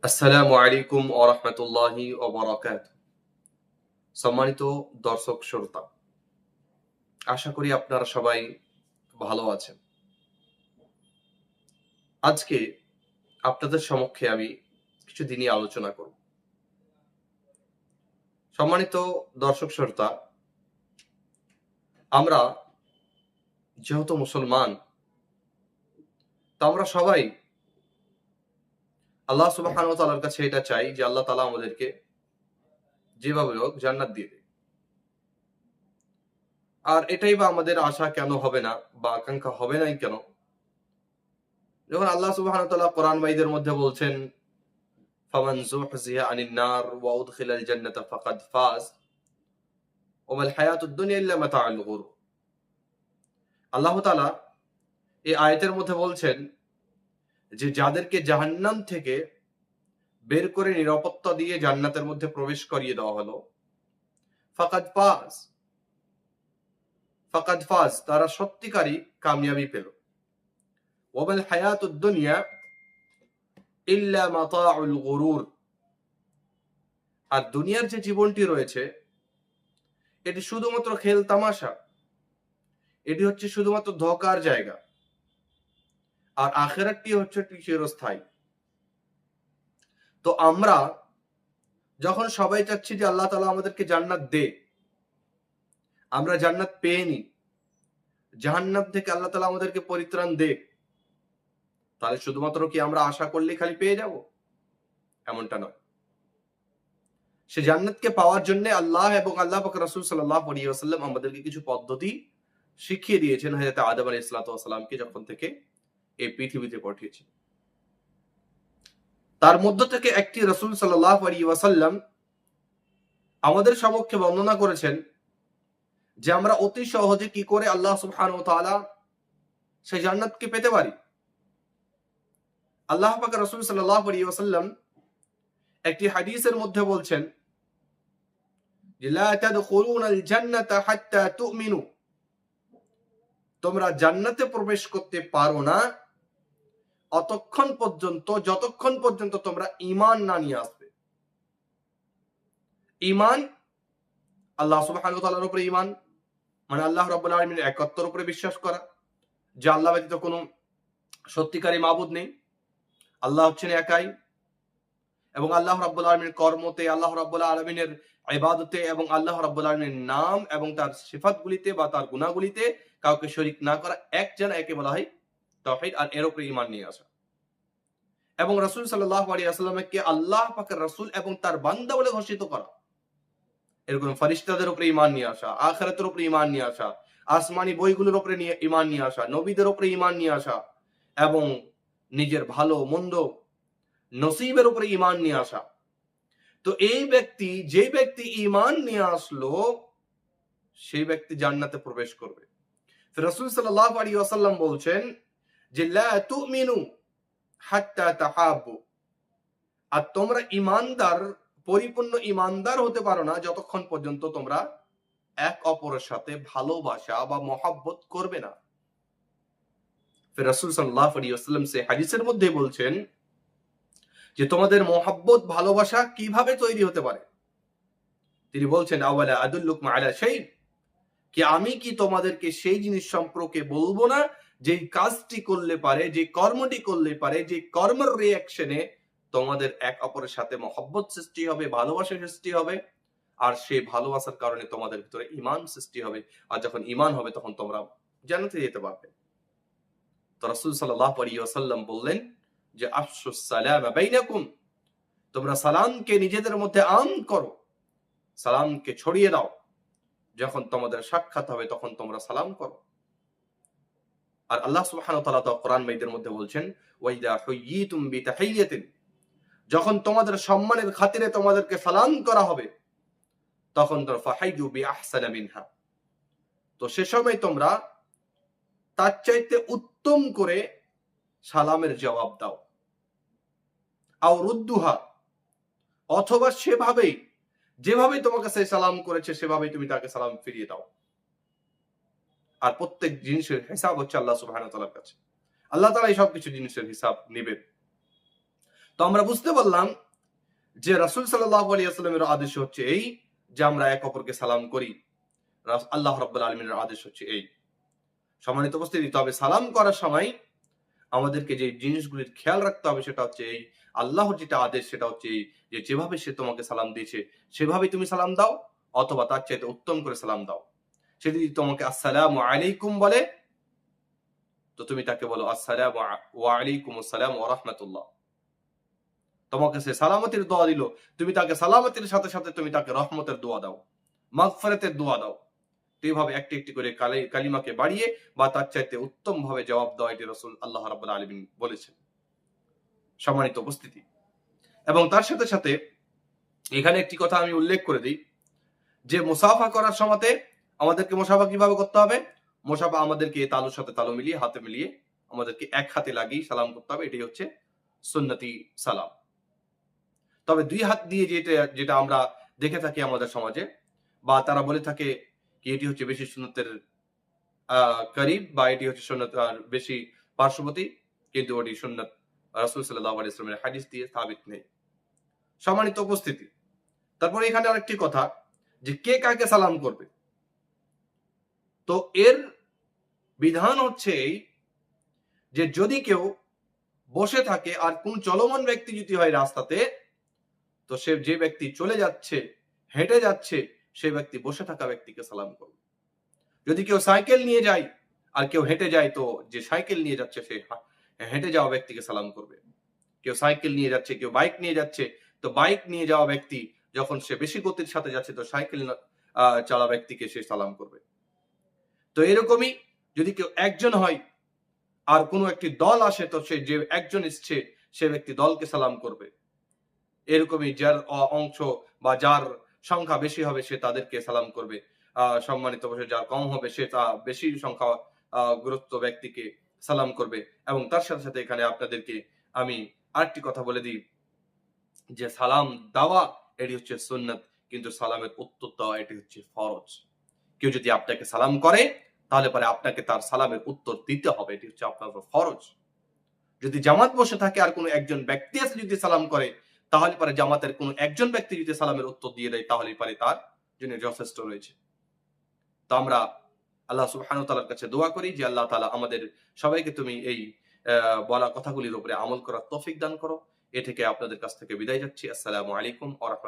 আসসালামু আলাইকুম ওয়া রাহমাতুল্লাহি ওয়া বারাকাতুহু। সম্মানিত দর্শক শ্রোতা, আশা করি আপনারা সবাই ভালো আছেন। আজকে আপনাদের সমক্ষে আমি কিছু দিনই আলোচনা করব। সম্মানিত দর্শক শ্রোতা, আমরা যেহেতু মুসলমান, তো আমরা সবাই আল্লাহ সুবহানাহু ওয়া তাআলার কাছে এটা চাই যে আল্লাহ তাআলা আমাদেরকে যেভাবে হোক জান্নাত দিয়ে দেয়। আর এটাই বা আমাদের আশা কেন হবে না বা আকাঙ্ক্ষা হবে নাই কেন? যখন আল্লাহ সুবহানাহু ওয়া তাআলা কোরআন মাজিদের মধ্যে বলছেন ফামান যুহজিহা আনিন নার ওয়া উদখিলাল জান্নাতা ফাকাদ ফাজ ওয়া মাল হায়াতুদ দুনিয়া ইল্লা মাতাউল গুরুর। আল্লাহ তাআলা এই আয়াতের মধ্যে বলছেন যে যাদেরকে জাহান্নাম থেকে বের করে নিরাপত্তা দিয়ে জান্নাতের মধ্যে প্রবেশ করিয়ে দেওয়া হলো, ফাকাদ ফাজ, ফাকাদ ফাজ, তারা সত্যিকারই কামিয়াবি পেল। ওয়া মাল হায়াতুদ দুনিয়া ইল্লা মাতাউল গুরুর। আর দুনিয়ার যে জীবনটি রয়েছে এটি শুধুমাত্র খেল তামাশা, এটি হচ্ছে শুধুমাত্র ধোঁকার জায়গা। আর আখিরাতটি হচ্ছে চিরস্থায়ী। তো আমরা যখন সবাই চাচ্ছি যে আল্লাহ তাআলা আমাদেরকে জান্নাত দে, আমরা জান্নাত পেয়ে নি, জাহান্নাম থেকে আল্লাহ তাআলা আমাদেরকে পরিত্রাণ দে, তাহলে শুধুমাত্র কি আমরা আশা করলেই খালি পেয়ে যাব? এমনটা নয়। সে জান্নাতকে পাওয়ার জন্য আল্লাহ এবং আল্লাহ পাক রাসূল সাল্লাল্লাহু আলাইহি ওয়াসাল্লাম আমাদেরকে কিছু পদ্ধতি শিখিয়ে দিয়েছেন হযরত আদম আলাইহিস সালামকে যখন থেকে এই পৃথিবীতে পাঠিয়েছেন। তার মধ্য থেকে একটি রাসূল সাল্লাল্লাহু আলাইহি ওয়াসাল্লাম আমাদের সমক্ষে বর্ণনা করেছেন যে আমরা অতি সহজে কি করে আল্লাহ সুবহানাহু ওয়া তাআলা সেই জান্নাতকে পেতে পারি। আল্লাহ পাক রাসূল সাল্লাল্লাহু আলাইহি ওয়াসাল্লাম একটি হাদিসের মধ্যে বলছেন যে লা তাদখুলুনাল জান্নাতা হাত্তা তুমিনু, তোমরা জান্নাতে প্রবেশ করতে পারো না অতক্ষণ পর্যন্ত যতক্ষণ পর্যন্ত তোমরা ঈমান না নিয়ে আসবে। ঈমান, আল্লাহ সুবহানাহু ওয়া তাআলার উপরে ঈমান, মানে আল্লাহ রাব্বুল আলামিনের একত্বের উপরে বিশ্বাস করা যে আল্লাহ ব্যতীত কোনো সত্যিকারী মাবুদ নেই, আল্লাহ হচ্ছেন একাই, এবং আল্লাহ রাব্বুল আলামিনের কর্মতে, আল্লাহ রাব্বুল আলামিনের ইবাদতে এবং আল্লাহ রাব্বুল আলামিনের নাম এবং তার সিফাতগুলিতে বা তার গুণাগুলিতে কাউকে শরীক না করা, এক জন একে বলা হয় তাওহীদ। আর এর উপরে ঈমান নিয়ে আসা এবং রাসূল সাল্লাল্লাহু আলাইহি ওয়াসাল্লামকে আল্লাহ পাকের রাসূল এবং তার বান্দা বলে ঘোষিত করা, এরকম ফেরেশতাদের উপরে ঈমান নিয়ে আসা, আখিরাতের উপরে ঈমান নিয়ে আসা, আসমানি বইগুলোর উপরে ঈমান নিয়ে আসা, নবীদের উপরে ঈমান নিয়ে আসা এবং নিজের ভালো মন্দ নসিবের উপরে ঈমান নিয়ে আসা। তো এই ব্যক্তি, যে ব্যক্তি ঈমান নিয়ে আসলো, সেই ব্যক্তি জান্নাতে প্রবেশ করবে। রাসূল সাল্লাল্লাহু আলাইহি ওয়াসাল্লাম বলছেন যে লা তুমিনু হাত্তা তাহাব্বু, আর তোমরা ঈমানদার, পরিপূর্ণ ঈমানদার হতে পারো না যতক্ষণ পর্যন্ত তোমরা এক অপরের সাথে ভালোবাসা বা মহব্বত করবে না। রাসূল সাল্লাল্লাহু আলাইহি ওয়াসাল্লাম সে হাদিসের মধ্যে বলছেন যে তোমাদের মহব্বত, ভালোবাসা কিভাবে তৈরি হতে পারে? তিনি বলছেন আওয়ালা আদুল্লুকুম আলা শাই, কি আমি কি তোমাদেরকে সেই জিনিস সম্পর্কে বলবো না যে কাজটি করলে পারে, যে কর্মটি করলে পারে, যে কর্মের রিঅ্যাকশনে তোমাদের এক অপরের সাথে মহব্বত সৃষ্টি হবে, ভালোবাসা সৃষ্টি হবে, আর সেই ভালোবাসার কারণে তোমাদের ভিতরে ঈমান সৃষ্টি হবে, আর যখন ঈমান হবে তখন তোমরা জান্নাতে যেতে পারবে। তো রাসূল সাল্লাল্লাহু আলাইহি ওয়াসাল্লাম বললেন যে আফশুস সালামা বাইনাকুম, তোমরা সালামকে নিজেদের মধ্যে আম করো, সালামকে ছড়িয়ে দাও, যখন তোমাদের সাক্ষাৎ হবে তখন তোমরা সালাম করো। আর আল্লাহ সুবহানাহু ওয়া তাআলা তো কোরআন মাজিদের মধ্যে বলছেন ওয়াইদা হুয়্যিতুম বিতাহিয়্যাতিন, যখন তোমাদের সম্মানের খাতিরে তোমাদেরকে সালাম করা হবে তখন তোমরা ফাহাইয়ু বিআহসানা মিনহা, তো সে সময় তোমরা তার চাইতে উত্তম করে সালামের জবাব দাও। আও রুদ্দুহা, অথবা সেভাবেই, যেভাবে তোমাকে সে সালাম করেছে সেভাবেই তুমি তাকে সালাম ফিরিয়ে দাও। আর প্রত্যেক জিনিসের হিসাব হচ্ছে আল্লাহ সুবহানাহু ওয়া তাআলার কাছে। আল্লাহ তাআলা এই সব কিছু জিনিসের হিসাব নেবেন। তো আমরা বুঝতে পারলাম যে রাসূল সাল্লাল্লাহু আলাইহি ওয়াসাল্লামের আদেশ হচ্ছে এই যে আমরা এক অপরকে সালাম করি। আল্লাহ রাব্বুল আলামিনের আদেশ হচ্ছে এই। সম্মানিত উপস্থিতি, তবে সালাম করার সময় আমাদেরকে যে জিনিসগুলির খেয়াল রাখতে হবে সেটা হচ্ছে এই, আল্লাহর যেটা আদেশ সেটা হচ্ছে এই যে যেভাবে সে তোমাকে সালাম দিয়েছে সেভাবেই তুমি সালাম দাও, অথবা তার চাইতে উত্তম করে সালাম দাও। সে যদি তোমাকে আসসালামু আলাইকুম বলে তো তুমি তাকে বলো আসসালামু ওয়া আলাইকুম আসসালাম ওয়া রাহমাতুল্লাহ। তোমাকে সে সালামতের দোয়া দিল, তুমি তাকে সালামতের সাথে সাথে তুমি তাকে রহমতের দোয়া দাও, মাগফিরাতের দোয়া দাও। তো এইভাবে একটি একটি করে কালিমাকে বাড়িয়ে বা তার চাইতে উত্তম ভাবে জবাব দেওয়া এটি রাসূল আল্লাহ রাব্বুল আলামিন বলেছেন। সম্মানিত উপস্থিতি, এবং তার সাথে সাথে এখানে একটি কথা আমি উল্লেখ করে দিই যে মুসাফা করার সময়তে আমাদেরকে মুসাফা কিভাবে করতে হবে। মুসাফা আমাদেরকে তালুর সাথে তালু মিলিয়ে হাতে মিলিয়ে আমাদেরকে এক হাতে লাগিয়ে সালাম করতে হবে, এটাই হচ্ছে সুন্নতি সালাম। তবে দুই হাত দিয়ে যেটা আমরা দেখে থাকি আমাদের সমাজে, বা তারা বলে থাকে কি এটি হচ্ছে বেশি সুন্নতের করিব, বা এটি হচ্ছে সুন্নত বেশি পার্শ্ববর্তী, কিন্তু ওটি সুন্নত রাসূল সাল্লাল্লাহু আলাইহি ওয়াসাল্লামের হাদিস দিয়ে সাবিত নেই। সম্মানিত উপস্থিতি, তারপরে এখানে আরেকটি কথা যে কে কাকে সালাম করবে। তো এর বিধান হচ্ছে এই যে যদি কেউ বসে থাকে আর কোন চলমান ব্যক্তি যদি হয় রাস্তাতে, তো সে যে ব্যক্তি চলে যাচ্ছে হেঁটে যাচ্ছে সে ব্যক্তি বসে থাকা ব্যক্তিকে সালাম করবে। যদি কেউ সাইকেল নিয়ে যায় আর কেউ হেঁটে যায়, তো যে সাইকেল নিয়ে যাচ্ছে সে হেঁটে যাওয়া ব্যক্তিকে সালাম করবে। কেউ সাইকেল নিয়ে যাচ্ছে, কেউ বাইক নিয়ে যাচ্ছে, তো বাইক নিয়ে যাওয়া ব্যক্তি যখন সে বেশি গতির সাথে যাচ্ছে তো সাইকেল চালা ব্যক্তিকে সে সালাম করবে। তো এরকমই যদি কেউ একজন হয় আর কোনো একটি দল আসে, তো সে যে একজন এসছে সে ব্যক্তি দলকে সালাম করবে। এরকমই যার অংশ বা যার সংখ্যা বেশি হবে সে তাদেরকে সালাম করবে। সম্মানিত বসে যার কম হবে সে তা বেশি সংখ্যা গুরুত্ব ব্যক্তিকে সালাম করবে। এবং তার সাথে সাথে এখানে আপনাদেরকে আমি আরেকটি কথা বলে দিই যে সালাম দেওয়া এটি হচ্ছে সুন্নাত, কিন্তু সালামের উত্তর দেওয়া এটি হচ্ছে ফরজ। কেউ যদি আপনাকে সালাম করে তাহলে পরে আপনাকে তার সালামের উত্তর দিতে হবে, এটি হচ্ছে আপনার ফরজ। যদি জামাত বসে থাকে আর কোনো একজন ব্যক্তি এসে যদি সালাম করে তাহলে পরে জামাতের কোনো একজন ব্যক্তি যদি সালামের উত্তর দিয়ে দেয় তাহলে পরে তার জন্য যথেষ্ট রয়েছে। তো আমরা আল্লাহ সুবহানাহু ওয়া তাআলার কাছে দোয়া করি যে আল্লাহ তাআলা আমাদের সবাইকে তুমি এই বলা কথাগুলির উপরে আমল করার তৌফিক দান করো। এ থেকে আপনাদের কাছ থেকে বিদায় যাচ্ছি। আসসালামু আলাইকুম ওয়া রাহমাতুল্লাহ।